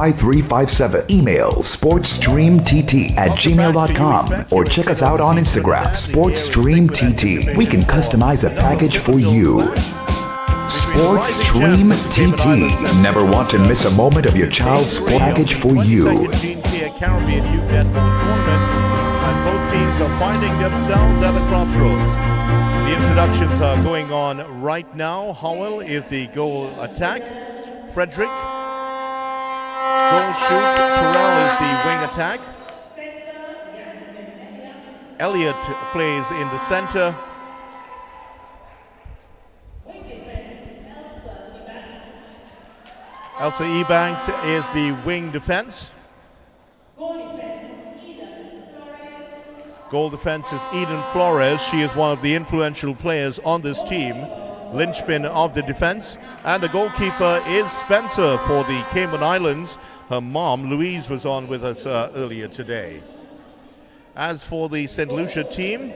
5357. Email sportsstreamtt@gmail.com or check us out on Instagram, sportsstreamtt. We can customize a package for you. Sportsstream TT. Never want to miss a moment of your child's package for you. Caribbean Youth Netball Tournament, and both teams are finding themselves at a crossroads. The introductions are going on right now. Howell is the goal attack. Frederick, goal shoot. Terrell is the wing attack. Elliott plays in the center. Elsa Ebanks is the wing defense. Goal defense is Eden Flores. She is one of the influential players on this team, linchpin of the defense. And the goalkeeper is Spencer for the Cayman Islands. Her mom, Louise, was on with us earlier today. As for the Saint Lucia team,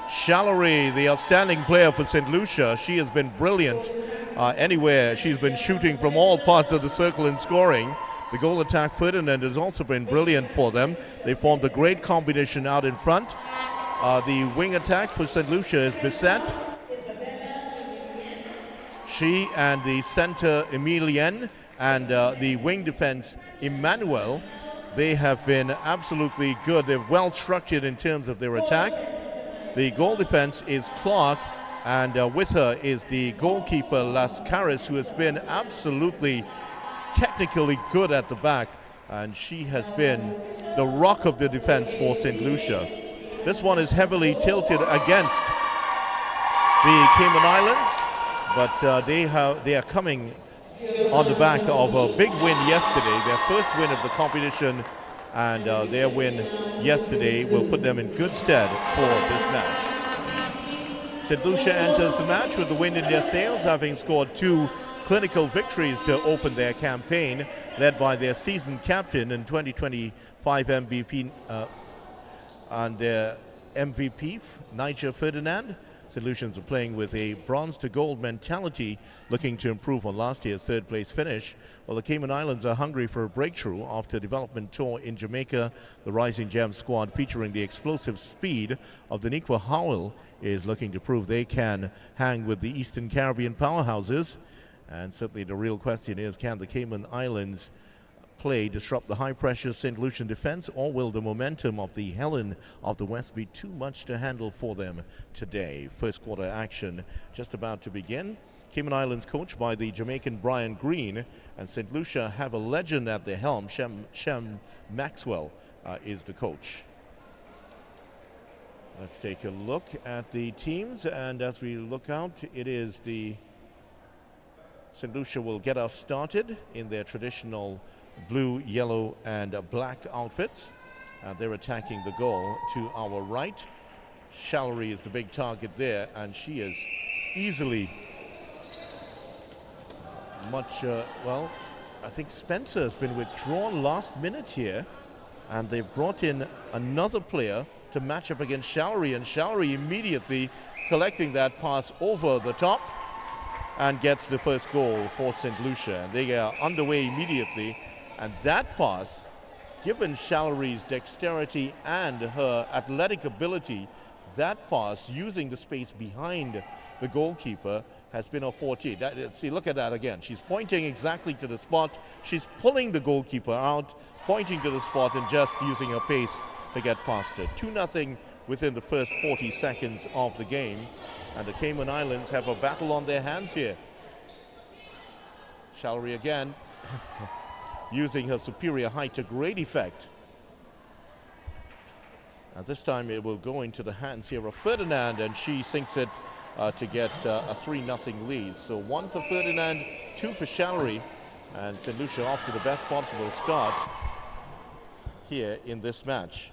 Shallery, the outstanding player for Saint Lucia, she has been brilliant anywhere. She's been shooting from all parts of the circle and scoring. The goal attack, Ferdinand, has also been brilliant for them. They formed a great combination out in front. The wing attack for St. Lucia is Bissette. She and the center, Emilien, and the wing defense, Emmanuel, they have been absolutely good. They're well structured in terms of their attack. The goal defense is Clark, and with her is the goalkeeper, Las Caras, who has been absolutely technically good at the back, and she has been the rock of the defense for St. Lucia. This one is heavily tilted against the Cayman Islands, but they are coming on the back of a big win yesterday, their first win of the competition, and their win yesterday will put them in good stead for this match. St. Lucia enters the match with the wind in their sails, having scored 2 clinical victories to open their campaign, led by their seasoned captain and 2025 MVP and their MVP, Nigel Ferdinand. St. Lucians are playing with a bronze to gold mentality, looking to improve on last year's third place finish. While the Cayman Islands are hungry for a breakthrough after a development tour in Jamaica. The Rising Gem squad, featuring the explosive speed of the Daniqua Howell, is looking to prove they can hang with the Eastern Caribbean powerhouses. And certainly the real question is, can the Cayman Islands play disrupt the high-pressure St. Lucian defense, or will the momentum of the Helen of the West be too much to handle for them today? First quarter action just about to begin. Cayman Islands coached by the Jamaican Brian Green, and St. Lucia have a legend at the helm. Shem Maxwell is the coach. Let's take a look at the teams, and as we look out, it is the St. Lucia will get us started in their traditional blue, yellow, and black outfits. They're attacking the goal to our right. Shallery is the big target there, and she is easily well, I think Spencer has been withdrawn last minute here, and they've brought in another player to match up against Shallery, and Shallery immediately collecting that pass over the top and gets the first goal for St. Lucia. And they are underway immediately. And that pass, given Shallery's dexterity and her athletic ability, that pass, using the space behind the goalkeeper, has been a forte. See, look at that again. She's pointing exactly to the spot. She's pulling the goalkeeper out, pointing to the spot, and just using her pace to get past her. 2-0 within the first 40 seconds of the game. And the Cayman Islands have a battle on their hands here. Shallery again, using her superior height to great effect. And this time it will go into the hands here of Ferdinand, and she sinks it to get a 3-0 lead. So 1 for Ferdinand, 2 for Shallery, and St. Lucia off to the best possible start here in this match.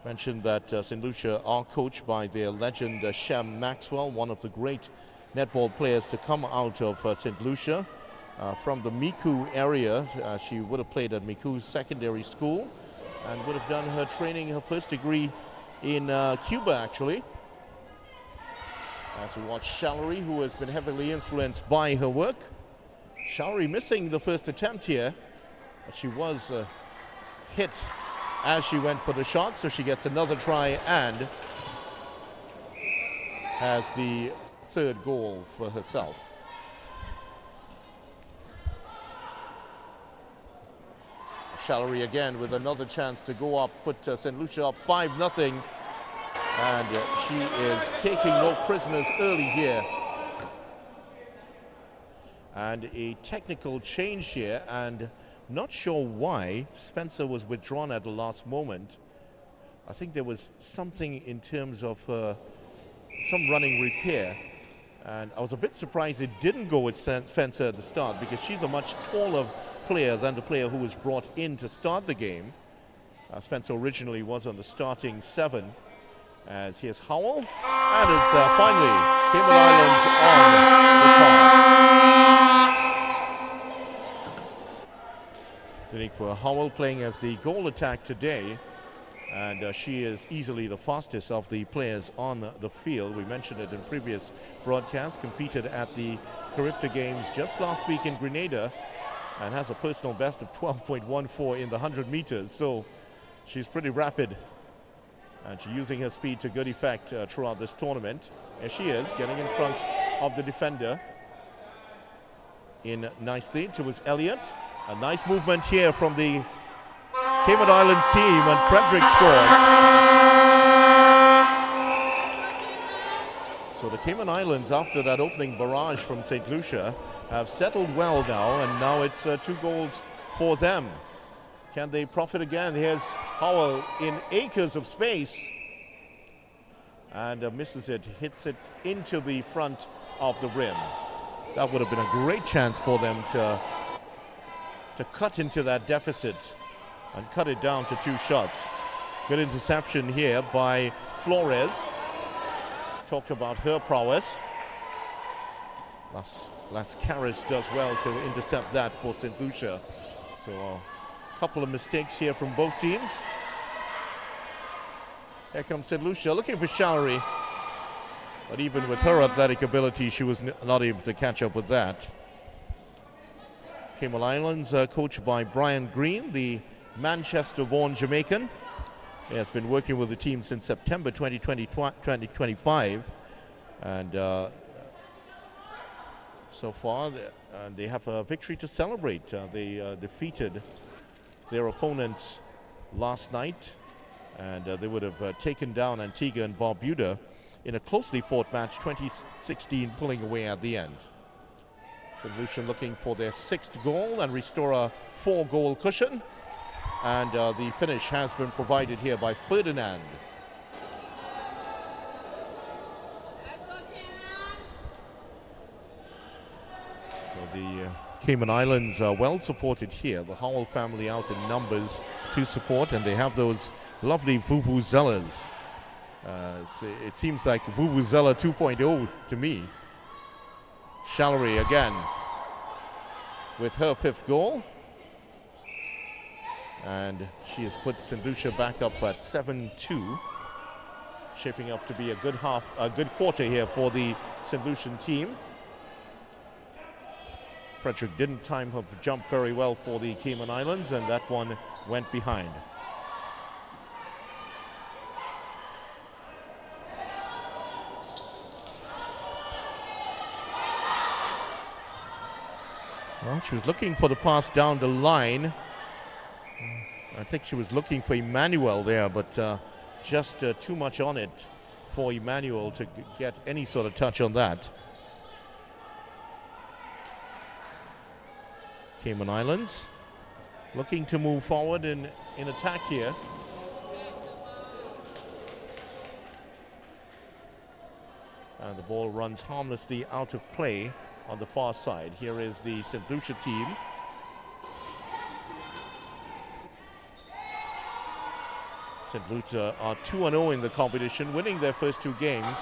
Mentioned that St. Lucia are coached by their legend Shem Maxwell, one of the great netball players to come out of St. Lucia. From the Miku area, she would have played at Miku Secondary School and would have done her training, her first degree in Cuba, actually. As we watch Shallery, who has been heavily influenced by her work. Showery missing the first attempt here, but she was hit as she went for the shot, so she gets another try and has the third goal for herself. Showery again with another chance to go up, put St. Lucia up 5-0, and she is taking no prisoners early here. And a technical change here, and not sure why Spencer was withdrawn at the last moment. I think there was something in terms of some running repair, and I was a bit surprised it didn't go with Spencer at the start, because she's a much taller player than the player who was brought in to start the game. Spencer originally was on the starting 7, as here's Howell, and it's finally Cayman Islands on the card. Daniqua Howell playing as the goal attack today, and she is easily the fastest of the players on the field. We mentioned it in previous broadcasts, competed at the Carifta Games just last week in Grenada, and has a personal best of 12.14 in the 100 meters, so she's pretty rapid, and she's using her speed to good effect throughout this tournament. As she is getting in front of the defender in nicely towards Elliott. A nice movement here from the Cayman Islands team, and Frederick scores. So the Cayman Islands, after that opening barrage from Saint Lucia, have settled well now, and now it's 2 goals for them. Can they profit again? Here's Howell in acres of space, and misses it, hits it into the front of the rim. That would have been a great chance for them to cut into that deficit and cut it down to 2 shots. Good interception here by Flores. Talked about her prowess. Lascaris does well to intercept that for St. Lucia. So a couple of mistakes here from both teams. Here comes St. Lucia looking for Showery, but even with her athletic ability, she was not able to catch up with that. Cayman Islands, coached by Brian Green, the Manchester-born Jamaican. He has been working with the team since September 2025, and so far they have a victory to celebrate. They defeated their opponents last night, and they would have taken down Antigua and Barbuda in a closely fought match, 2016, pulling away at the end. St. Lucia looking for their 6th goal and restore a 4-goal cushion. And the finish has been provided here by Ferdinand. So the Cayman Islands are well supported here. The Howell family out in numbers to support, and they have those lovely vuvuzelas. It seems like vuvuzela 2.0 to me. Showery again with her 5th goal, and she has put St. Lucia back up at 7-2, shaping up to be a good quarter here for the St. Lucian team. Frederick didn't time her jump very well for the Cayman Islands, and that one went behind. Well, she was looking for the pass down the line. I think she was looking for Emmanuel there, but just too much on it for Emmanuel to get any sort of touch on that. Cayman Islands looking to move forward in attack here. And the ball runs harmlessly out of play on the far side. Here is the St. Lucia team. St. Lucia are 2-0 in the competition, winning their first 2 games.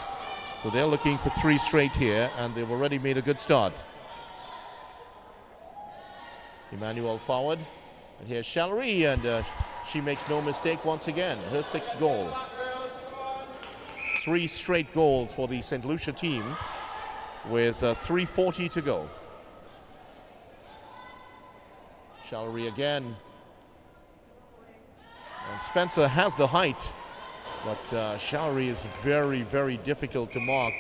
So they're looking for 3 straight here, and they've already made a good start. Emmanuel forward, and here's Showery, and she makes no mistake once again. Her 6th goal. 3 straight goals for the St. Lucia team with 3:40 to go. Shallery again. And Spencer has the height, but Shallery is very, very difficult to mark.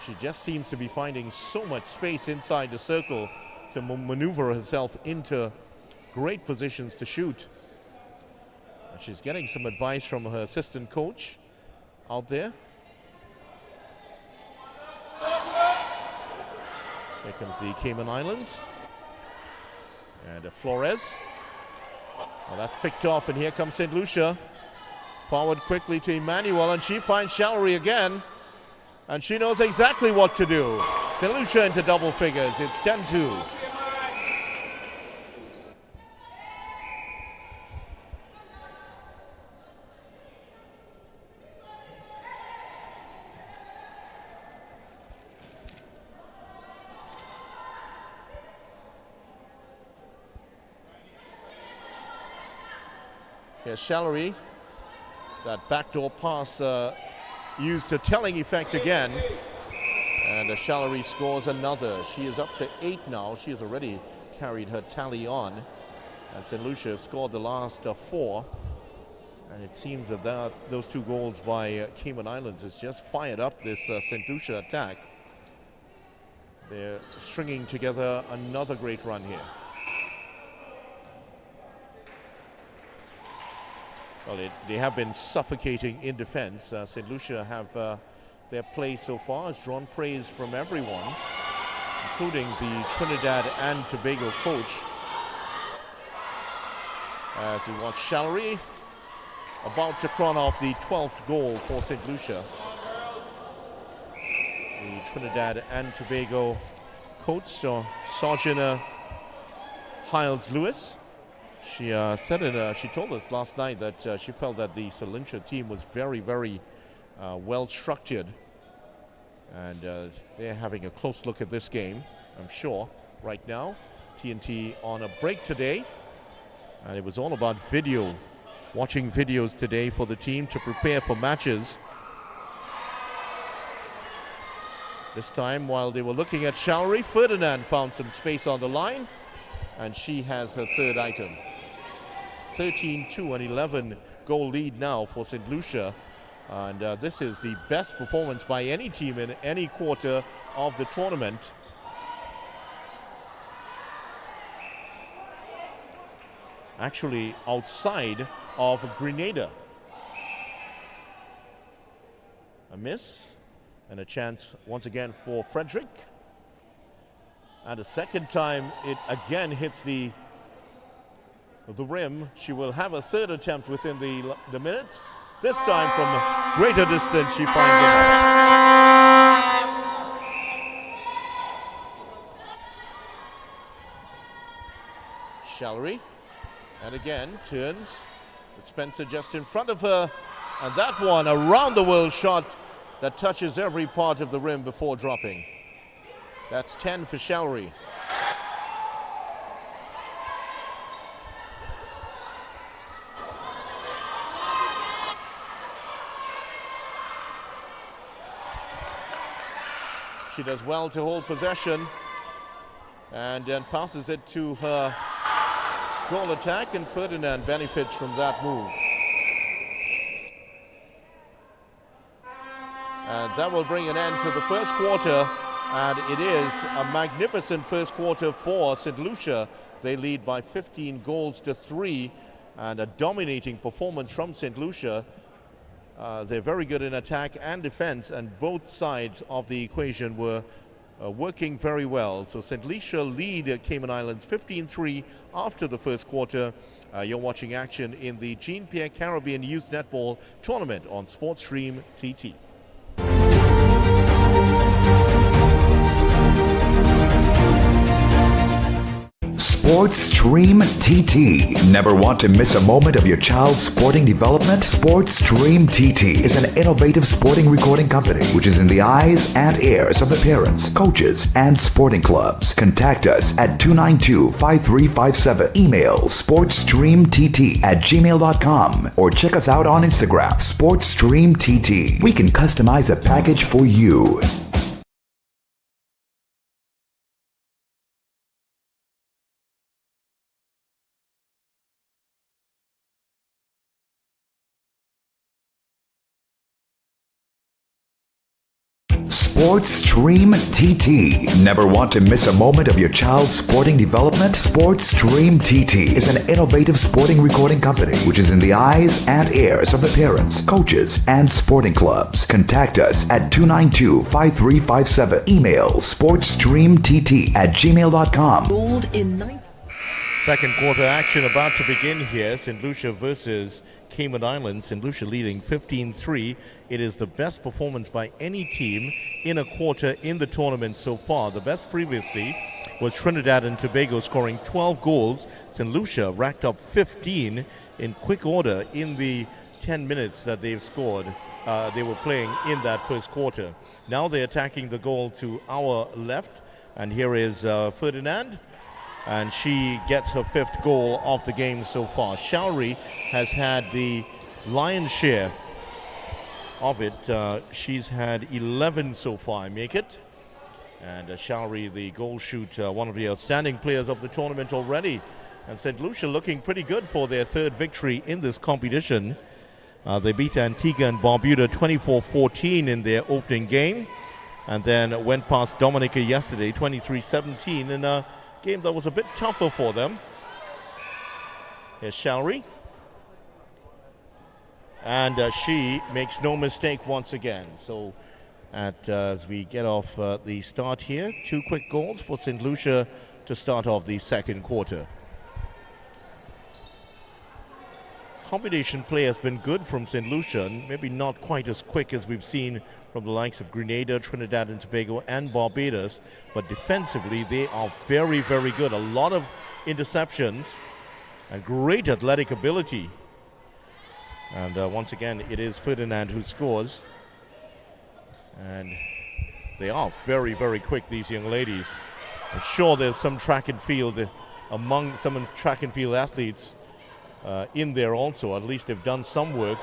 She just seems to be finding so much space inside the circle to maneuver herself into great positions to shoot. And she's getting some advice from her assistant coach out there. Here comes the Cayman Islands. And Flores. Well, that's picked off, and here comes Saint Lucia. Forward quickly to Emmanuel, and she finds Shallery again. And she knows exactly what to do. Saint Lucia into double figures. It's 10-2. Here's Shallery. That backdoor pass used to telling effect again. And Shallery scores another. She is up to 8 now. She has already carried her tally on. And St. Lucia have scored the last 4. And it seems that those 2 goals by Cayman Islands has just fired up this St. Lucia attack. They're stringing together another great run here. Well, they have been suffocating in defense. St. Lucia have their play so far has drawn praise from everyone, including the Trinidad and Tobago coach. As we watch Shallery about to crown off the 12th goal for St. Lucia. The Trinidad and Tobago coach, Sergeant Hiles Lewis. She she told us last night that she felt that the Saint Lucia team was very, very well structured, and they're having a close look at this game, I'm sure, right now. TNT on a break today, and it was all about video, watching videos today for the team to prepare for matches. This time, while they were looking at Shallery, Ferdinand found some space on the line, and she has her 3rd item. 13-2, an 11-goal lead now for St. Lucia. And this is the best performance by any team in any quarter of the tournament. Actually, outside of Grenada. A miss and a chance once again for Frederick. And a second time it again hits the rim. She will have a 3rd attempt within the minute. This time from greater distance she finds it. Shallery, and again turns with Spencer just in front of her, and that one a round the world shot that touches every part of the rim before dropping. That's 10 for Shallery. She does well to hold possession and then passes it to her goal attack, and Ferdinand benefits from that move. And that will bring an end to the first quarter, and it is a magnificent first quarter for St. Lucia. They lead by 15 goals to 3, and a dominating performance from St. Lucia. They're very good in attack and defense, and both sides of the equation were working very well. So St. Lucia lead Cayman Islands 15-3 after the first quarter. You're watching action in the Pierre Caribbean Youth Netball Tournament on SportsStream TT. SportsStream TT. Never want to miss a moment of your child's sporting development? SportsStream TT is an innovative sporting recording company which is in the eyes and ears of the parents, coaches, and sporting clubs. Contact us at 292-5357. Email sportsstreamtt@gmail.com or check us out on Instagram, SportsStream TT. We can customize a package for you. Sports Stream TT. Never want to miss a moment of your child's sporting development? Sports Stream TT is an innovative sporting recording company which is in the eyes and ears of the parents, coaches, and sporting clubs. Contact us at 292-5357. Email sportsstreamtt@gmail.com. Second quarter action about to begin here. Saint Lucia versus Cayman Islands. Saint Lucia leading 15-3. It is the best performance by any team in a quarter in the tournament so far. The best previously was Trinidad and Tobago, scoring 12 goals. Saint Lucia racked up 15 in quick order in the 10 minutes that they've scored. They were playing in that first quarter. Now they're attacking the goal to our left. And here is Ferdinand. And she gets her 5th goal of the game so far. Showery has had the lion's share of it. She's had 11 so far, I make it. And Showery, the goal shooter, one of the outstanding players of the tournament already. And St. Lucia looking pretty good for their 3rd victory in this competition. They beat Antigua and Barbuda 24-14 in their opening game. And then went past Dominica yesterday, 23-17 in a game that was a bit tougher for them. Here's Showery. And she makes no mistake once again. So as we get off the start here, 2 quick goals for St. Lucia to start off the second quarter. Combination play has been good from St. Lucia, maybe not quite as quick as we've seen from the likes of Grenada, Trinidad and Tobago, and Barbados. But defensively, they are very, very good. A lot of interceptions and great athletic ability. And once again, it is Ferdinand who scores. And they are very, very quick, these young ladies. I'm sure there's some track and field among some track and field athletes in there also. At least they've done some work,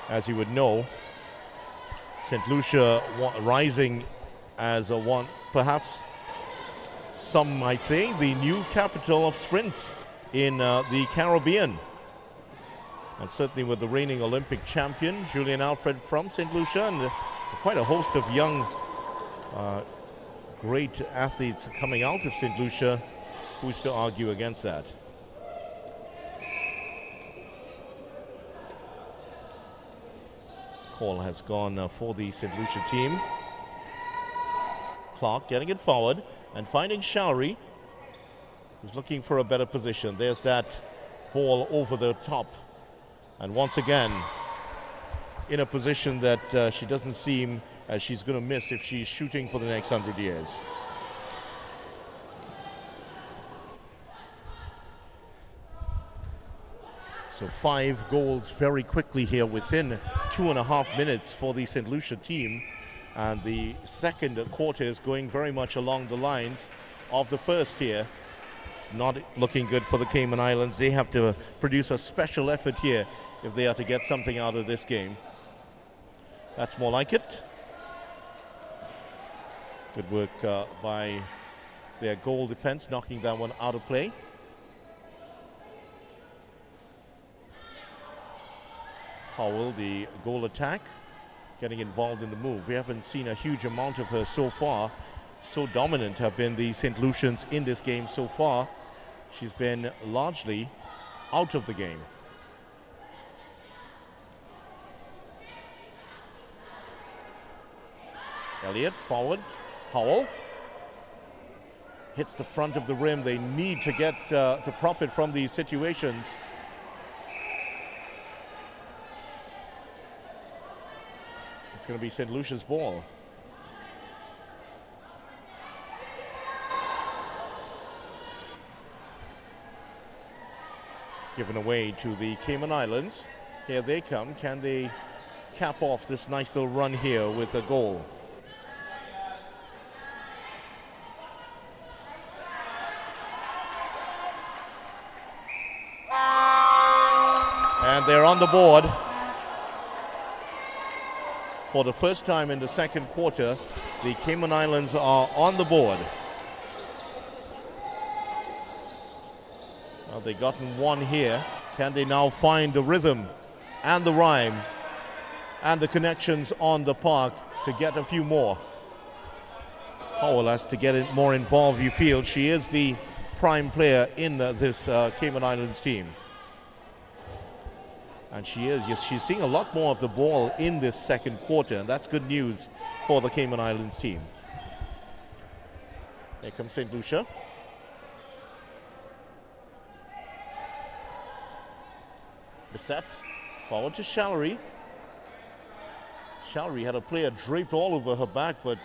as you would know. St. Lucia rising as one, perhaps some might say, the new capital of sprint in the Caribbean. And certainly with the reigning Olympic champion, Julian Alfred from St. Lucia, and quite a host of young, great athletes coming out of St. Lucia. Who's to argue against that? Call has gone for the St. Lucia team. Clark getting it forward and finding Showery, who's looking for a better position. There's that ball over the top. And once again, in a position that she doesn't seem as she's going to miss if she's shooting for the next 100 years. So 5 goals very quickly here within 2.5 minutes for the St. Lucia team. And the second quarter is going very much along the lines of the first here. It's not looking good for the Cayman Islands. They have to produce a special effort here if they are to get something out of this game. That's more like it. Good work by their goal defense, knocking that one out of play. Howell, the goal attack, getting involved in the move. We haven't seen a huge amount of her so far. So dominant have been the St. Lucians in this game so far. She's been largely out of the game. Elliott forward. Howell hits the front of the rim. They need to get to profit from these situations. It's going to be St. Lucia's ball. Given away to the Cayman Islands. Here they come. Can they cap off this nice little run here with a goal? And they're on the board. For the first time in the second quarter, the Cayman Islands are on the board. Well, they've gotten one here. Can they now find the rhythm and the rhyme and the connections on the park to get a few more. Howell has to get it more involved, you feel. She is the prime player in this Cayman Islands team. And she is. Yes, she's seeing a lot more of the ball in this second quarter, and that's good news for the Cayman Islands team. Here comes Saint Lucia. Bissett, forward to Shallery. Shallery had a player draped all over her back, but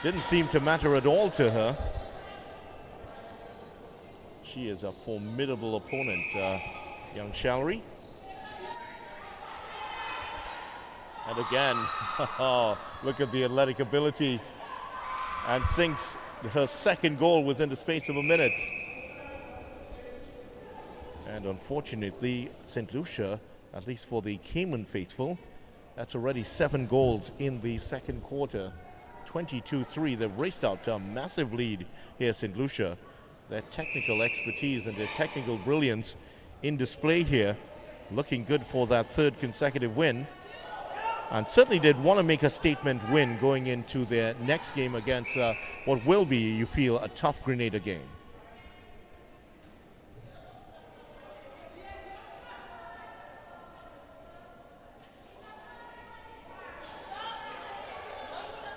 didn't seem to matter at all to her. She is a formidable opponent, young Shallery. And again, look at the athletic ability, and sinks her second goal within the space of a minute. And unfortunately, St. Lucia, at least for the Cayman faithful, that's already 7 goals in the second quarter. 22-3, they've raced out a massive lead here, St. Lucia. Their technical expertise and their technical brilliance in display here, looking good for that third consecutive win. And certainly did want to make a statement win going into their next game against what will be, you feel, a tough Grenada game.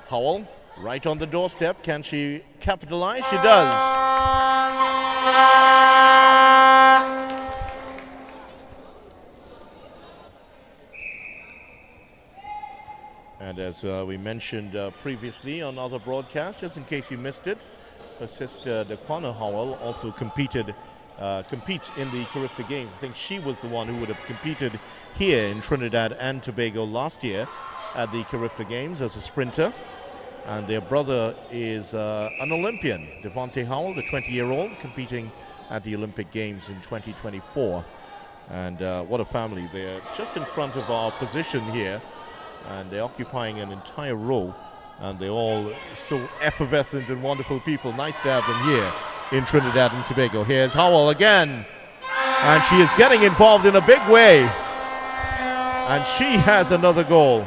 Howell, right on the doorstep. Can she capitalize? She does. And as we mentioned previously on other broadcasts, just in case you missed it, her sister Daquana Howell also competes in the Caribbean Games. I think she was the one who would have competed here in Trinidad and Tobago last year at the Caribbean Games as a sprinter. And their brother is an Olympian, Devontae Howell, the 20-year-old, competing at the Olympic Games in 2024. And what a family. They're just in front of our position here, and they're occupying an entire row. And they're all so effervescent and wonderful people. Nice to have them here in Trinidad and Tobago. Here's Howell again. And she is getting involved in a big way. And she has another goal.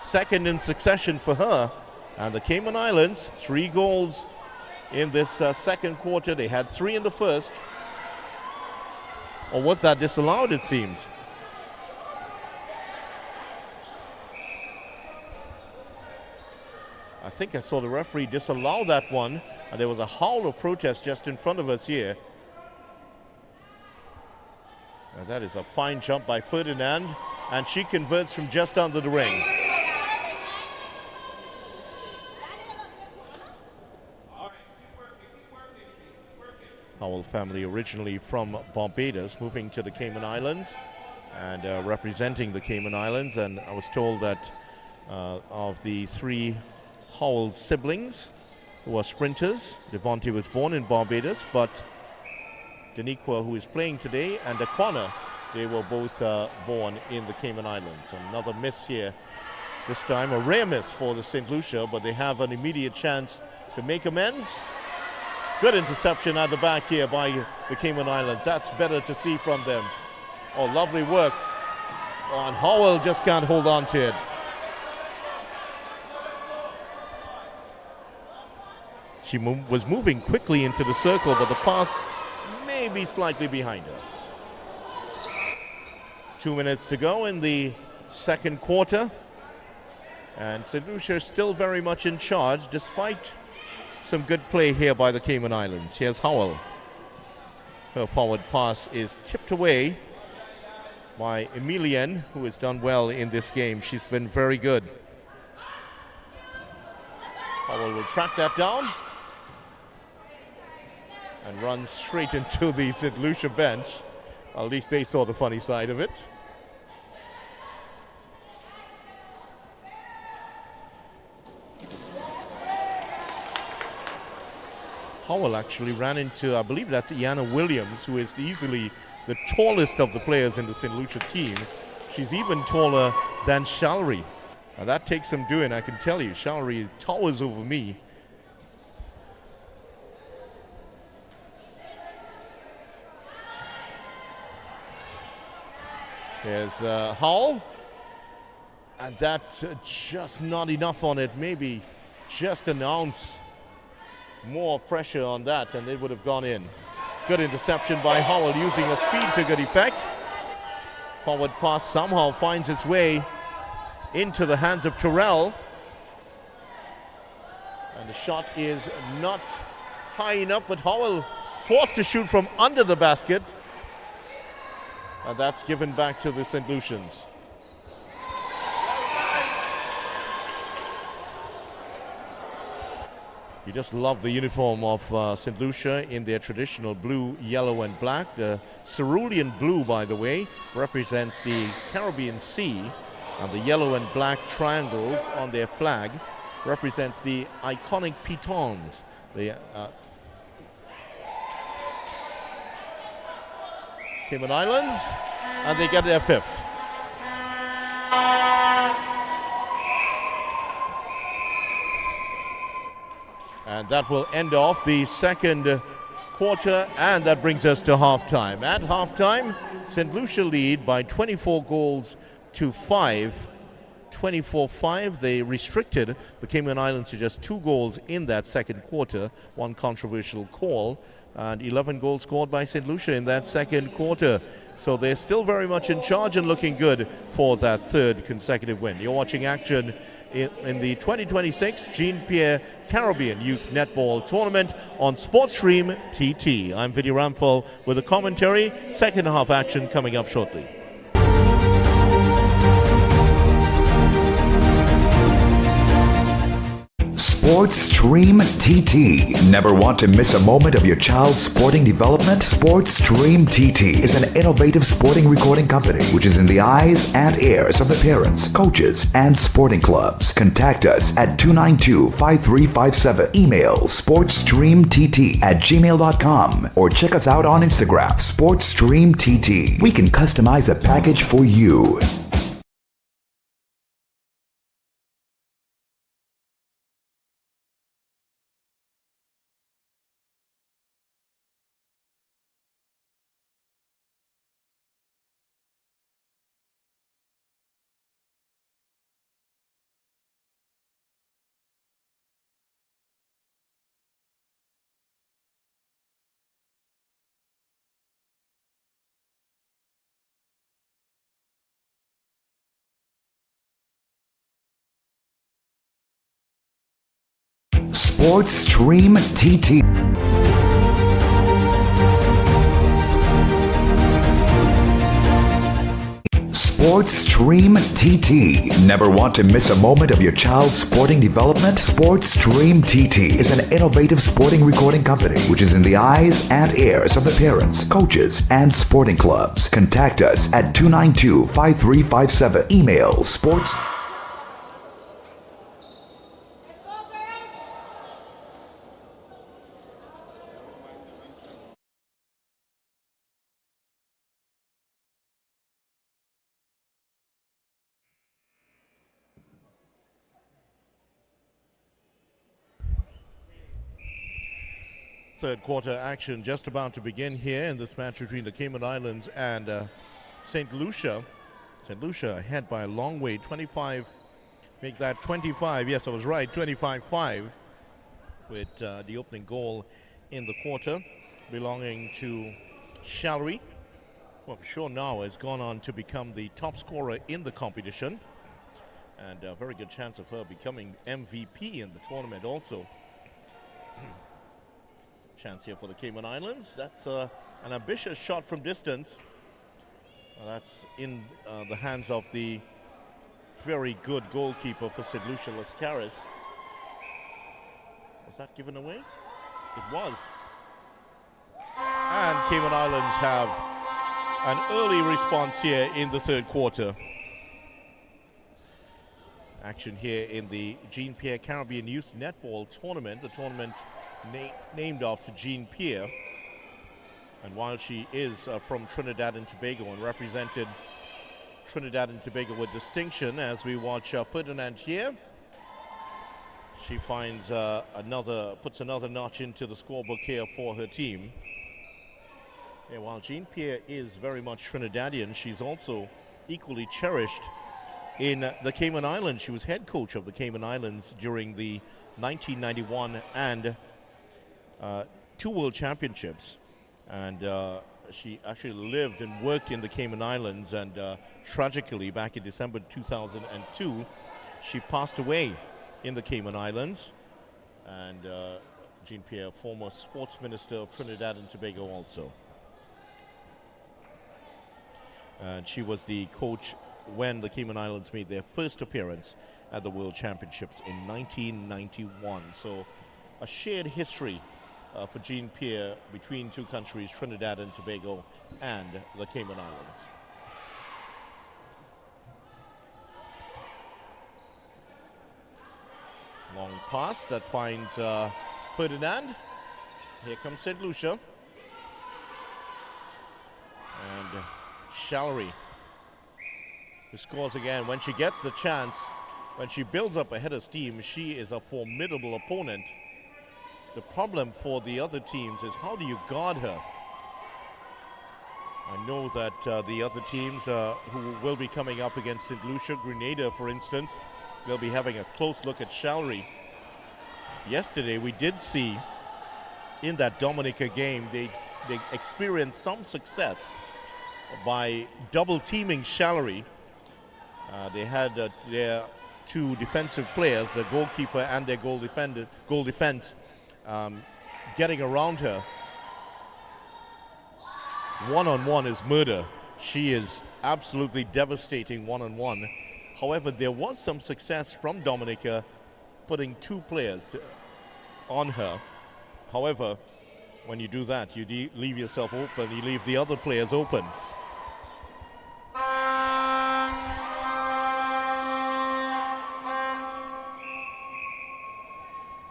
Second in succession for her. And the Cayman Islands, 3 goals in this second quarter. They had 3 in the first. Or was that disallowed, it seems? I think I saw the referee disallow that one, and there was a howl of protest just in front of us here. And that is a fine jump by Ferdinand, and she converts from just under the ring. Howell family originally from Barbados, moving to the Cayman Islands and representing the Cayman Islands. And I was told that of the 3 Howell siblings who are sprinters, Devontae was born in Barbados, but Daniqua, who is playing today, and Daquana, they were both born in the Cayman Islands. Another miss here, this time a rare miss for the St. Lucia, but they have an immediate chance to make amends. Good interception at the back here by the Cayman Islands. That's better to see from them. Oh, lovely work. Oh, and Howell just can't hold on to it. She was moving quickly into the circle, but the pass may be slightly behind her. 2 minutes to go in the second quarter. And St. Lucia is still very much in charge, despite some good play here by the Cayman Islands. Here's Howell. Her forward pass is tipped away by Emilienne, who has done well in this game. She's been very good. Howell will track that down and run straight into the St. Lucia bench. At least they saw the funny side of it. Howell actually ran into, I believe that's Iana Williams, who is easily the tallest of the players in the St. Lucia team. She's even taller than Shallery. Now that takes some doing, I can tell you. Shallery towers over me. Here's Howell. And that's just not enough on it. Maybe just an ounce more pressure on that and it would have gone in. Good interception by Howell, using the speed to good effect. Forward pass somehow finds its way into the hands of Terrell. And the shot is not high enough, but Howell forced to shoot from under the basket. And that's given back to the St. Lucians. You just love the uniform of St. Lucia in their traditional blue, yellow, and black. The cerulean blue, by the way, represents the Caribbean Sea, and the yellow and black triangles on their flag represents the iconic pitons. The Cayman Islands, and they get their fifth. And that will end off the second quarter, and that brings us to halftime. At halftime, St. Lucia lead by 24 goals to 5. 24-5. They restricted the Cayman Islands to just 2 goals in that second quarter, one controversial call, and 11 goals scored by St. Lucia in that second quarter. So they're still very much in charge and looking good for that third consecutive win. You're watching action in the 2026 Jean-Pierre Caribbean Youth Netball Tournament on Sportstream TT. I'm Vinny Ramphal with the commentary. Second half action coming up shortly. Sports Stream TT. Never want to miss a moment of your child's sporting development? Sports Stream TT is an innovative sporting recording company which is in the eyes and ears of the parents, coaches, and sporting clubs. Contact us at 292-5357. Email sportsstreamtt@gmail.com or check us out on Instagram, SportsStreamTT. We can customize a package for you. Sports Stream TT. Sports Stream TT. Never want to miss a moment of your child's sporting development? Sports Stream TT is an innovative sporting recording company which is in the eyes and ears of the parents, coaches, and sporting clubs. Contact us at 292-5357. Email sports. Third quarter action just about to begin here in this match between the Cayman Islands and St. Lucia. St. Lucia ahead by a long way, 25, make that 25, yes I was right, 25-5 with the opening goal in the quarter belonging to Shallery, who I'm sure now has gone on to become the top scorer in the competition, and a very good chance of her becoming MVP in the tournament also. Chance here for the Cayman Islands. That's an ambitious shot from distance. That's in the hands of the very good goalkeeper for St. Lucia, Lascaris. Was that given away? It was. And Cayman Islands have an early response here in the third quarter. Action here in the Jean-Pierre Caribbean Youth Netball Tournament, the tournament named after Jean Pierre. And while she is from Trinidad and Tobago and represented Trinidad and Tobago with distinction, as we watch Ferdinand here, she finds puts another notch into the scorebook here for her team. Yeah, while Jean Pierre is very much Trinidadian, she's also equally cherished in the Cayman Islands. She was head coach of the Cayman Islands during the 1991 and 2 World Championships. And she actually lived and worked in the Cayman Islands, and tragically back in December 2002, she passed away in the Cayman Islands. And Jean-Pierre, former sports minister of Trinidad and Tobago also. And she was the coach when the Cayman Islands made their first appearance at the World Championships in 1991. So a shared history for Jean-Pierre between 2 countries, Trinidad and Tobago and the Cayman Islands. Long pass that finds Ferdinand. Here comes Saint Lucia. And Shallery, who scores again. When she gets the chance, when she builds up a head of steam, she is a formidable opponent. The problem for the other teams is how do you guard her? I know that the other teams who will be coming up against St. Lucia, Grenada for instance, they'll be having a close look at Shallery. Yesterday we did see in that Dominica game they experienced some success by double teaming Shallery. They had their 2 defensive players, the goalkeeper and their goal defense, getting around her. One-on-one is murder. She is absolutely devastating one-on-one. However, there was some success from Dominica putting 2 players on her. However, when you do that, you leave yourself open, you leave the other players open.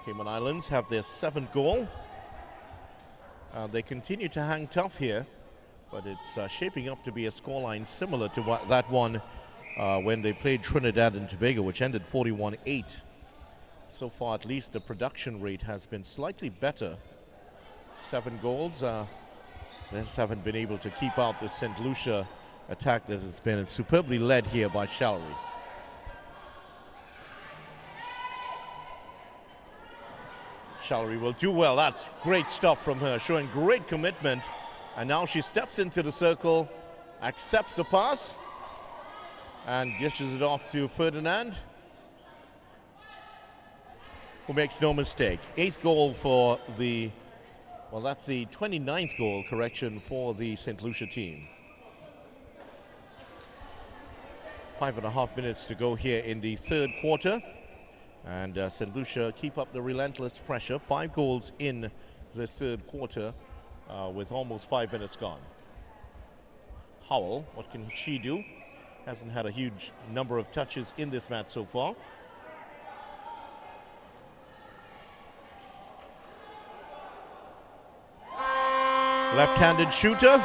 Cayman Islands have their 7th goal. They continue to hang tough here, but it's shaping up to be a scoreline similar to that one when they played Trinidad and Tobago, which ended 41-8. So far, at least, the production rate has been slightly better. 7 goals. They just haven't been able to keep out the St. Lucia attack that has been superbly led here by Shallery. Shallery will do well. That's great stuff from her, showing great commitment. And now she steps into the circle, accepts the pass, and dishes it off to Ferdinand, who makes no mistake. 8th goal for the, well, that's the 29th goal, correction, for the St. Lucia team. 5.5 minutes to go here in the 3rd quarter. And St. Lucia keep up the relentless pressure. 5 goals in the 3rd quarter with almost 5 minutes gone. Howell, what can she do? Hasn't had a huge number of touches in this match so far. Left-handed shooter.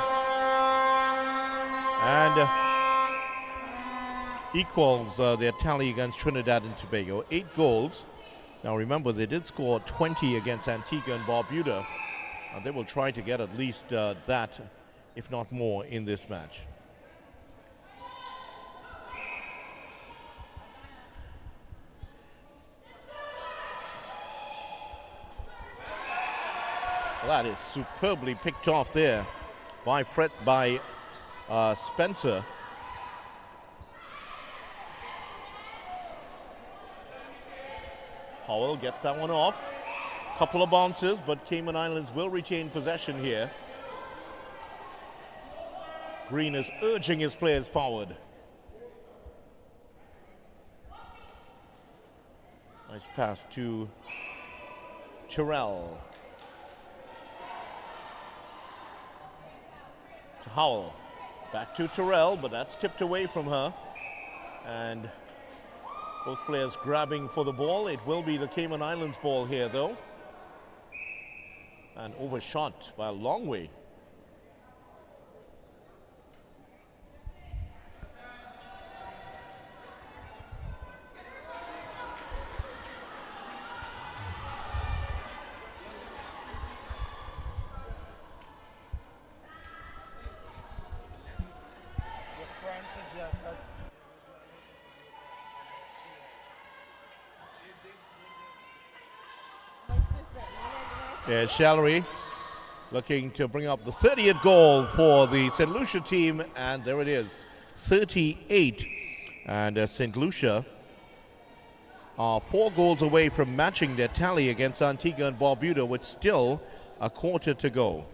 And equals their tally against Trinidad and Tobago. 8 goals. Now remember, they did score 20 against Antigua and Barbuda. They will try to get at least that, if not more, in this match. Well, that is superbly picked off there by Spencer. Howell gets that one off. Couple of bounces, but Cayman Islands will retain possession here. Green is urging his players forward. Nice pass to Terrell. To Howell. Back to Terrell, but that's tipped away from her. And both players grabbing for the ball. It will be the Cayman Islands ball here, though. And overshot by a long way. Your friend suggests Yeah, Shallery looking to bring up the 30th goal for the St. Lucia team, and there it is, 38. And St. Lucia are 4 goals away from matching their tally against Antigua and Barbuda with still a quarter to go.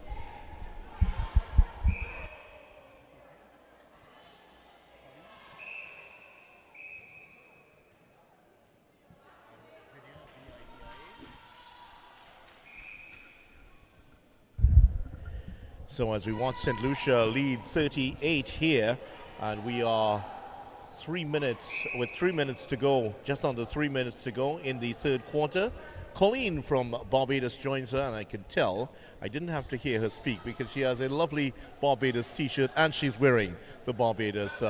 So as we watch St. Lucia lead 38 here, and we are 3 minutes, with 3 minutes to go, just under 3 minutes to go in the third quarter. Colleen from Barbados joins her, and I can tell, I didn't have to hear her speak because she has a lovely Barbados t-shirt and she's wearing the Barbados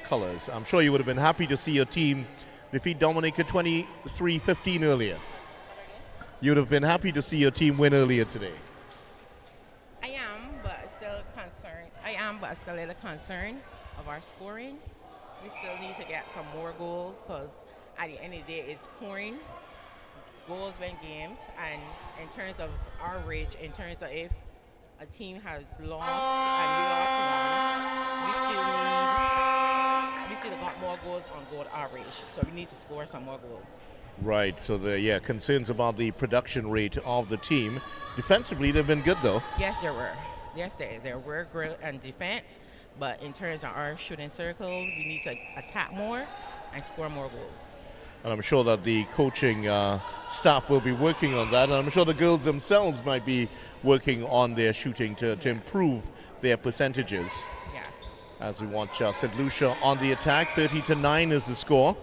colors. I'm sure you would have been happy to see your team defeat Dominica 23-15 earlier. You would have been happy to see your team win earlier today. But still a little concerned of our scoring. We still need to get some more goals because at the end of the day, it's scoring. Goals win games, and in terms of average, in terms of if a team has lost and we still got more goals on goal average. So we need to score some more goals. Right. So the concerns about the production rate of the team. Defensively, they've been good though. Yes, there were. Yes, there were great in defense, but in terms of our shooting circle, we need to attack more and score more goals. And I'm sure that the coaching staff will be working on that, and I'm sure the girls themselves might be working on their shooting to improve their percentages. Yes. As we watch St. Lucia on the attack, 30-9 is the score.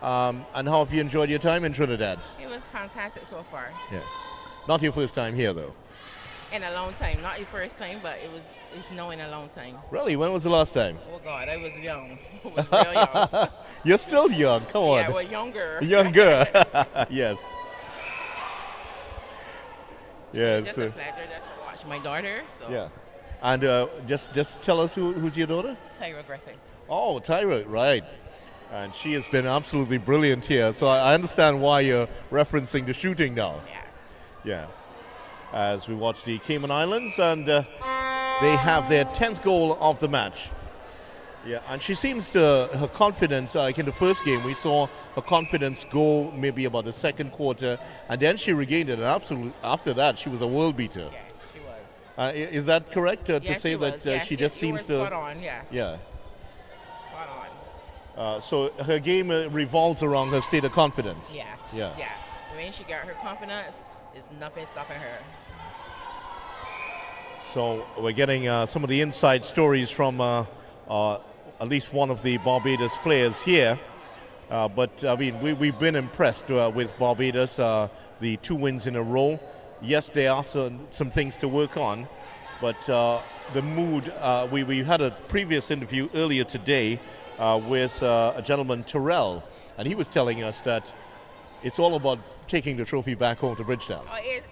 And how have you enjoyed your time in Trinidad? It was fantastic so far. Yeah. Not your first time here, though. In a long time, not the first time, but it's no in a long time. Really? When was the last time? Oh God, I was young. I was real young. You're still young. Come on. Yeah, well, younger. Younger. Yes. Yes. It's just a pleasure just to watch my daughter. So. Yeah. And just tell us who's your daughter? Tyra Griffin. Oh, Tyra, right. And she has been absolutely brilliant here. So I understand why you're referencing the shooting now. Yes. Yeah. As we watch the Cayman Islands, and they have their 10th goal of the match. Yeah, and she seems to, her confidence, like in the first game, we saw her confidence go maybe about the second quarter, and then she regained it, and after that, she was a world beater. Yes, she was. Is that correct yes, to say that yes, she just seems to... spot on, yes. Yeah. Spot on. So her game revolves around her state of confidence. Yes, yeah. Yes. When she got her confidence, there's nothing stopping her. So we're getting some of the inside stories from at least one of the Barbados players here. But I mean, we've been impressed with Barbados, the 2 wins in a row. Yes, there are some things to work on, but the mood, we had a previous interview earlier today with a gentleman, Terrell, and he was telling us that it's all about taking the trophy back home to Bridgetown. Oh, it's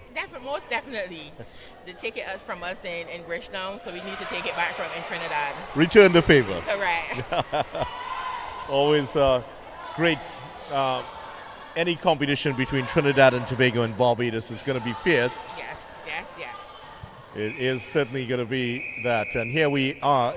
most definitely. They take it from us in Bridgetown, so we need to take it back from in Trinidad. Return the favor. Correct. Always great. Any competition between Trinidad and Tobago and Barbados is going to be fierce. Yes, yes, yes. It is certainly going to be that. And here we are.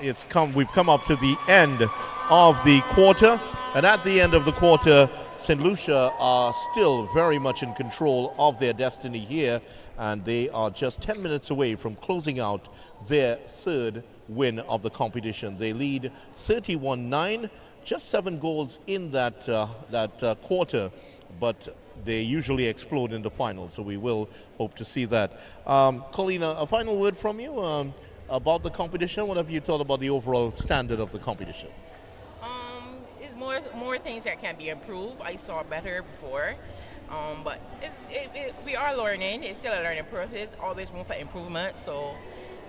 We've come up to the end of the quarter. And at the end of the quarter, St. Lucia are still very much in control of their destiny here, and they are just 10 minutes away from closing out their third win of the competition. They lead 31-9, just 7 goals in that quarter, but they usually explode in the final, so we will hope to see that. Colleen, a final word from you about the competition. What have you thought about the overall standard of the competition? More things that can be improved. I saw better before, but we are learning. It's still a learning process. Always room for improvement. So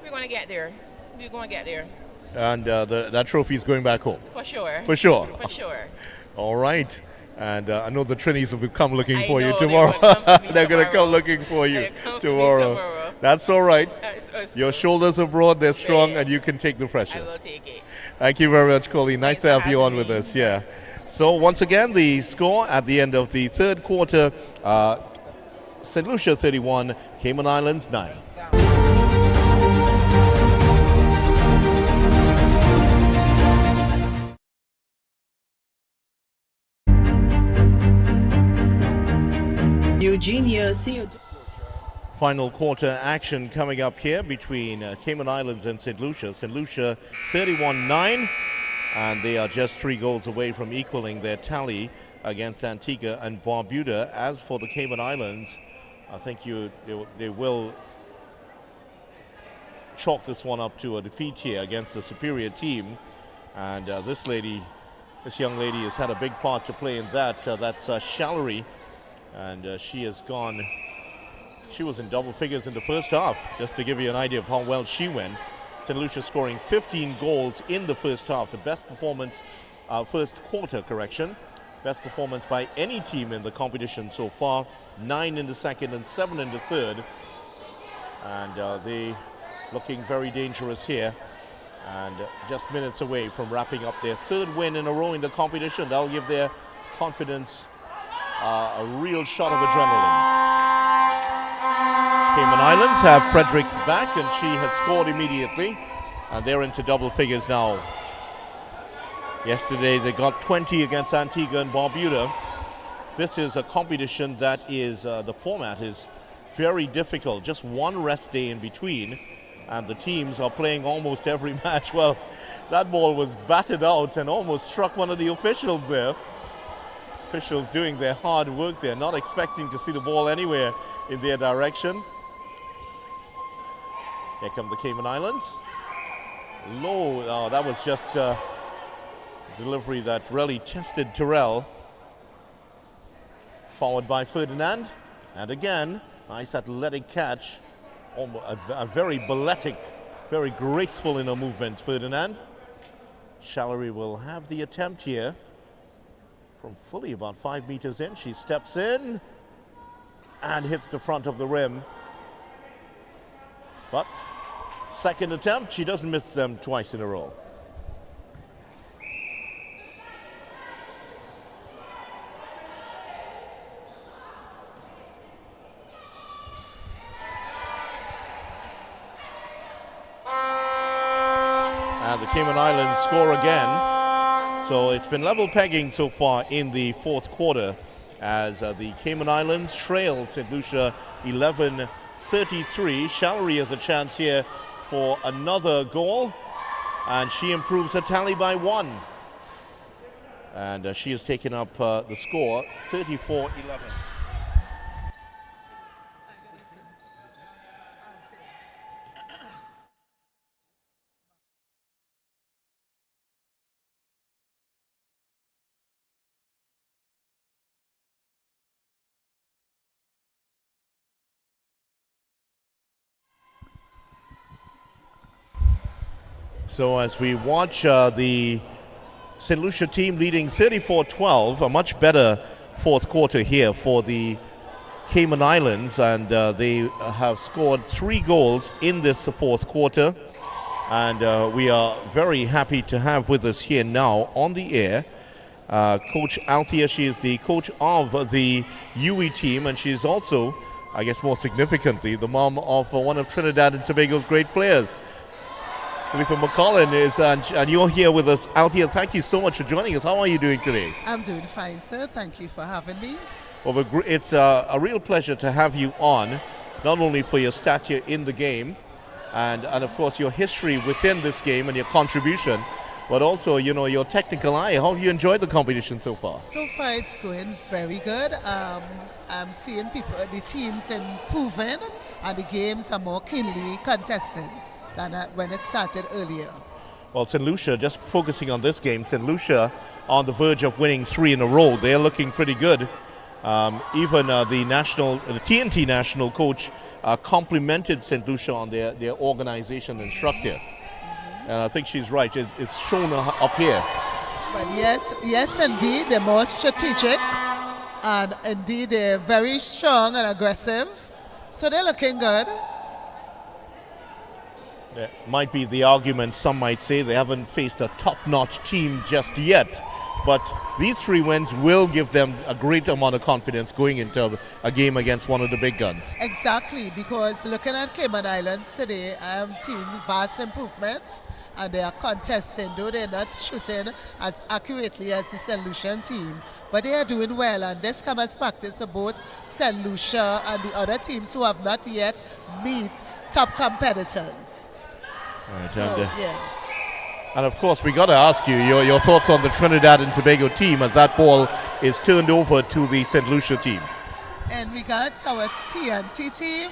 we're going to get there. We're going to get there. And that trophy is going back home. For sure. For sure. For sure. All right. And I know the Trinis will come looking for you they tomorrow. They're going to come looking for you tomorrow. That's all right. It's Your good. shoulders are broad, they're strong, Yeah. and you can take the pressure. I will take it. Thank you very much, Colleen. Nice Thanks to have for you on having with me. us. Yeah. So once again, the score at the end of the third quarter, St. Lucia 31, Cayman Islands 9. Eugenia Theodore. Final quarter action coming up here between Cayman Islands and St. Lucia. St. Lucia 31-9, and they are just 3 goals away from equaling their tally against Antigua and Barbuda. As for the Cayman Islands, I think they will chalk this one up to a defeat here against the superior team. And this young lady has had a big part to play in that. That's Shallery, and she has gone. She was in double figures in the first half, just to give you an idea of how well she went. St. Lucia scoring 15 goals in the first half, the best performance, first quarter correction, best performance by any team in the competition so far. 9 in the second and 7 in the third, and they looking very dangerous here, and just minutes away from wrapping up their 3rd win in a row in the competition. That'll give their confidence a real shot of adrenaline. Cayman Islands have Fredericks back, and she has scored immediately, and they're into double figures now. Yesterday they got 20 against Antigua and Barbuda. This is a competition that is, the format is very difficult, just 1 rest day in between, and the teams are playing almost every match. Well, that ball was batted out and almost struck one of the officials there. Officials doing their hard work there, not expecting to see the ball anywhere in their direction. Here come the Cayman Islands. Low, oh, that was just a delivery that really tested Terrell. Forward by Ferdinand, and again, nice athletic catch. A very balletic, very graceful in her movements, Ferdinand. Shallery will have the attempt here. From fully about 5 meters in, she steps in and hits the front of the rim. But second attempt, she doesn't miss them twice in a row. And the Cayman Islands score again. So it's been level pegging so far in the 4th quarter, as the Cayman Islands trail St. Lucia 11-33. Shallery has a chance here for another goal, and she improves her tally by 1. And she has taken up the score, 34-11. So as we watch the St. Lucia team leading 34-12, a much better 4th quarter here for the Cayman Islands, and they have scored 3 goals in this 4th quarter, and we are very happy to have with us here now on the air Coach Althea. She is the coach of the UE team, and she's also, I guess more significantly, the mom of one of Trinidad and Tobago's great players. Khalifa McCollin is, and you're here with us. Althea, thank you so much for joining us. How are you doing today? I'm doing fine, sir. Thank you for having me. Well, it's a real pleasure to have you on, not only for your stature in the game, and of course your history within this game and your contribution, but also, you know, your technical eye. How have you enjoyed the competition so far? So far, it's going very good. I'm seeing the teams improving, and the games are more keenly contested than when it started earlier. Well, St. Lucia, just focusing on this game, St. Lucia on the verge of winning 3 in a row. They're looking pretty good. Even the TNT national coach complimented St. Lucia on their organization and structure. And I think she's right. It's shown up here. Well, yes, indeed. They're more strategic, and indeed they're very strong and aggressive. So they're looking good. That might be the argument, some might say. They haven't faced a top-notch team just yet. But these 3 wins will give them a great amount of confidence going into a game against one of the big guns. Exactly, because looking at Cayman Islands today, I am seeing vast improvement, and they are contesting, though they're not shooting as accurately as the Saint Lucian team, but they are doing well, and this comes as practice for both Saint Lucia and the other teams who have not yet meet top competitors. Right, So, yeah. and of course, we got to ask you your thoughts on the Trinidad and Tobago team as that ball is turned over to the Saint Lucia team. In regards to our TNT team,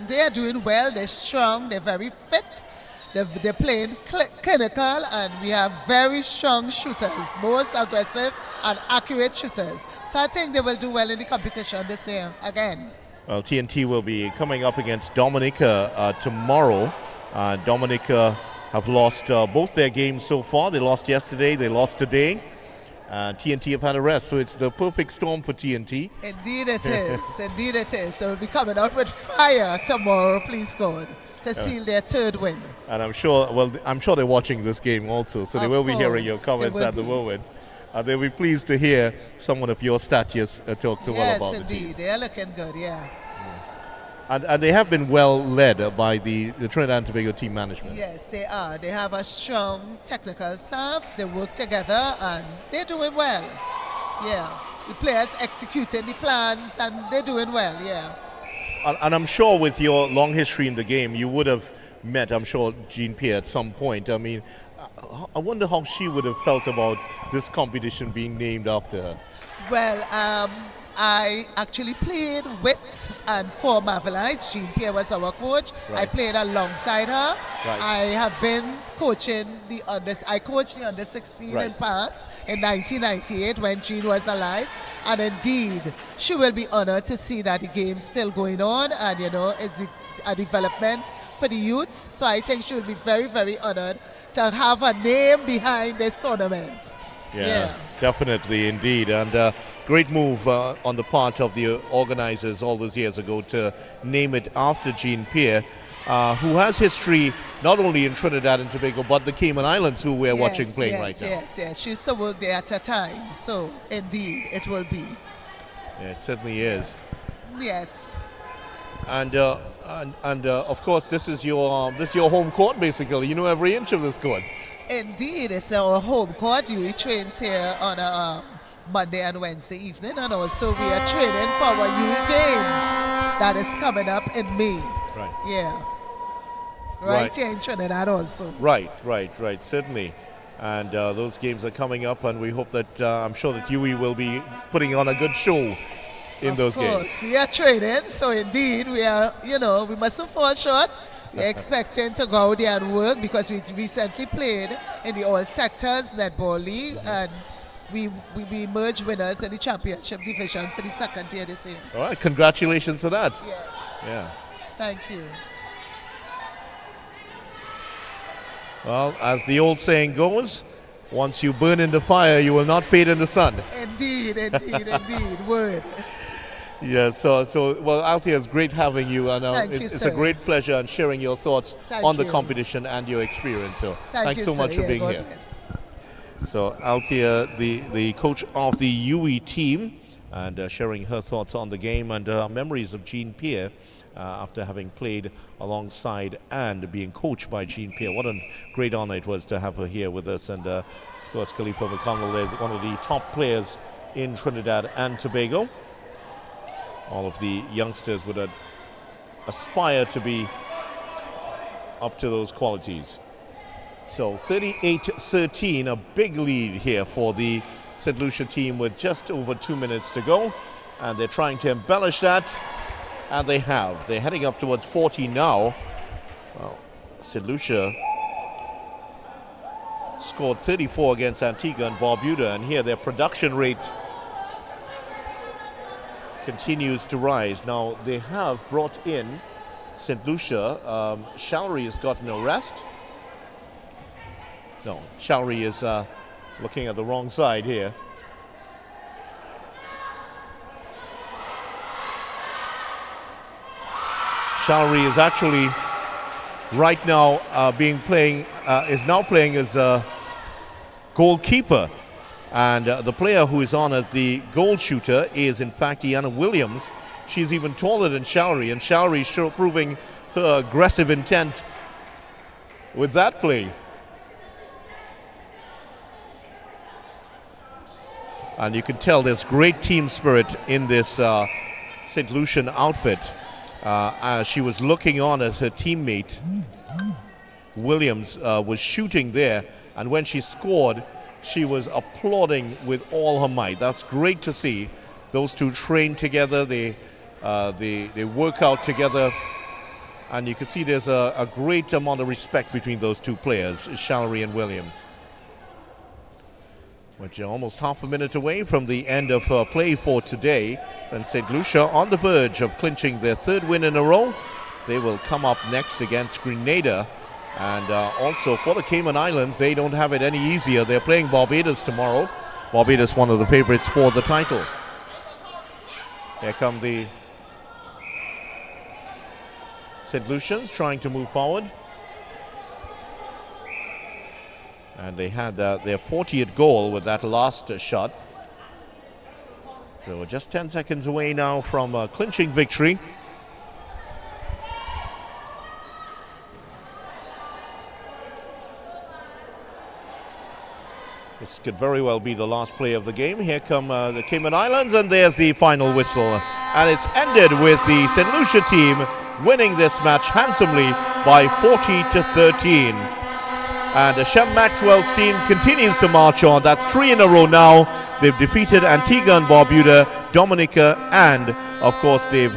they are doing well. They're strong. They're very fit. They're playing clinical, and we have very strong shooters, most aggressive and accurate shooters. So I think they will do well in the competition this year again. Well, TNT will be coming up against Dominica tomorrow. Dominica have lost both their games so far. They lost yesterday, they lost today. TNT have had a rest, so it's the perfect storm for TNT. Indeed it is. Indeed it is. They will be coming out with fire tomorrow, please God, to seal their 3rd win. And I'm sure they're watching this game also, so they Of will be hearing your course, comments they will at the be. moment. They'll be pleased to hear someone of your status talk so well about Yes, the team. indeed. They are looking good, yeah. And they have been well led by the Trinidad and Tobago team management. Yes, they are. They have a strong technical staff. They work together, and they're doing well. Yeah. The players executing the plans, and they're doing well, yeah. And I'm sure with your long history in the game, you would have met, I'm sure, Jean-Pierre at some point. I mean, I wonder how she would have felt about this competition being named after her. Well, I actually played with and for Marvelites. Jean-Pierre was our coach. Right. I played alongside her. Right. I have been coaching I coached the under-16 Right. in past in 1998 when Jean was alive. And indeed, she will be honored to see that the game's still going on, and it's a development for the youths. So I think she will be very, very honored to have a name behind this tournament. Yeah, definitely, indeed. And great move on the part of the organizers all those years ago to name it after Jean-Pierre, who has history not only in Trinidad and Tobago, but the Cayman Islands, who we're watching playing right now. Yes. She used to work there at a time. So, indeed, it will be. Yeah, it certainly is. Yes. And of course, this is your home court, basically. You know every inch of this court. Indeed, it's our home court. We trains here on a Monday and Wednesday evening, and also we are training for our youth games that is coming up in May. Right. Yeah. Right. Here in Trinidad also. Right, certainly. And those games are coming up, and we hope that I'm sure that UE will be putting on a good show in those games. Of course, we are training, so indeed we are, we mustn't fall short. We're expecting to go out there and work because we recently played in the all sectors Netball League, and we emerged winners in the championship division for the 2nd year this year. All right, congratulations to that. Yes. Yeah. Thank you. Well, as the old saying goes, once you burn in the fire, you will not fade in the sun. Indeed. Word. Yeah, well, Althea, it's great having you, and it's a sir. great pleasure and sharing your thoughts Thank on the you. competition and your experience. So thanks you, so much sir. for being God here. bless. So Althea, the coach of the UE team, and sharing her thoughts on the game and memories of Jean-Pierre after having played alongside and being coached by Jean-Pierre. What a great honor it was to have her here with us. And of course, Khalifa McConnell, one of the top players in Trinidad and Tobago. All of the youngsters would aspire to be up to those qualities. So 38-13, a big lead here for the Saint Lucia team with just over 2 minutes to go. And they're trying to embellish that, and they have. They're heading up towards 40 now. Well, Saint Lucia scored 34 against Antigua and Barbuda, and here their production rate continues to rise. Now they have brought in Saint Lucia. Shalry has gotten a rest. No, Shalry is looking at the wrong side here. Shalry is actually right now is now playing as a goalkeeper And the player who is on as the goal shooter is, in fact, Deanna Williams. She's even taller than Shalry, and Shalry proving her aggressive intent with that play. And you can tell there's great team spirit in this St. Lucian outfit. As she was looking on as her teammate Williams was shooting there, and when she scored, she was applauding with all her might. That's great to see. Those two train together, they work out together, and you can see there's a great amount of respect between those two players, Shalry and Williams. Which are almost half a minute away from the end of play for today. And St. Lucia on the verge of clinching their third win in a row. They will come up next against Grenada. And also for the Cayman Islands, they don't have it any easier. They're playing Barbados tomorrow. Barbados, one of the favorites for the title. Here come the St. Lucians trying to move forward. And they had their 40th goal with that last shot. So we're just 10 seconds away now from a clinching victory. This could very well be the last play of the game. Here come the Cayman Islands, and there's the final whistle. And it's ended with the St. Lucia team winning this match handsomely by 40-13. And Shem Maxwell's team continues to march on. That's 3 in a row now. They've defeated Antigua and Barbuda, Dominica, and, of course, they've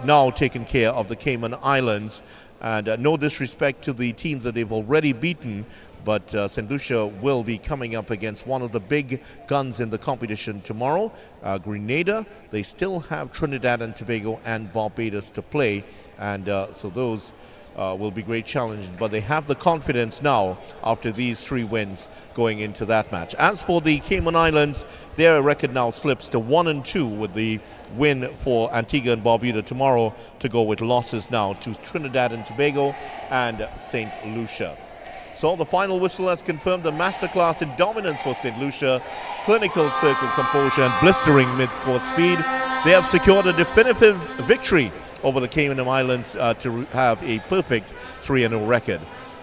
now taken care of the Cayman Islands. And no disrespect to the teams that they've already beaten, but St. Lucia will be coming up against one of the big guns in the competition tomorrow, Grenada. They still have Trinidad and Tobago and Barbados to play, and so those will be great challenges, but they have the confidence now after these 3 wins going into that match. As for the Cayman Islands, their record now slips to 1-2 with the win for Antigua and Barbuda tomorrow, to go with losses now to Trinidad and Tobago and St. Lucia. So the final whistle has confirmed a masterclass in dominance for St. Lucia, clinical circle composure and blistering mid-court speed. They have secured a definitive victory over the Cayman Islands to have a perfect 3-0 record.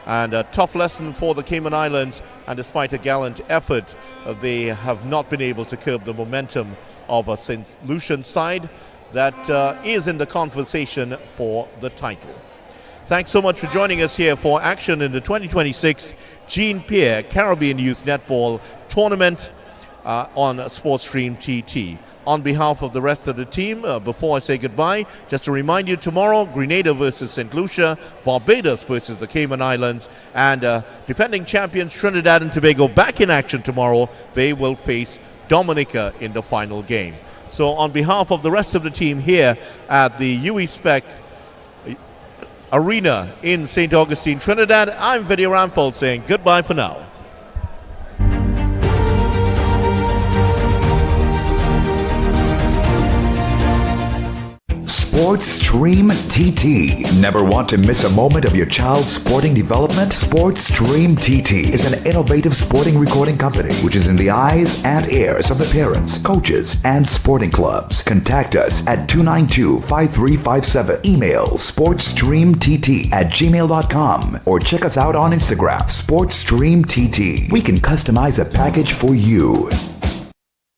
And a tough lesson for the Cayman Islands, and despite a gallant effort, they have not been able to curb the momentum of a St. Lucian side that is in the conversation for the title. Thanks so much for joining us here for action in the 2026 Pierre Caribbean Youth Netball Tournament on SportsStream TT. On behalf of the rest of the team, before I say goodbye, just to remind you, tomorrow, Grenada versus St. Lucia, Barbados versus the Cayman Islands, and defending champions Trinidad and Tobago back in action tomorrow. They will face Dominica in the final game. So on behalf of the rest of the team here at the SPEC Arena in St. Augustine, Trinidad, I'm Vidya Ramfold saying goodbye for now. SportsStream TT. Never want to miss a moment of your child's sporting development? SportsStream TT is an innovative sporting recording company which is in the eyes and ears of the parents, coaches, and sporting clubs. Contact us at 292-5357. Email sportsstreamtt@gmail.com or check us out on Instagram, SportsStream TT. We can customize a package for you.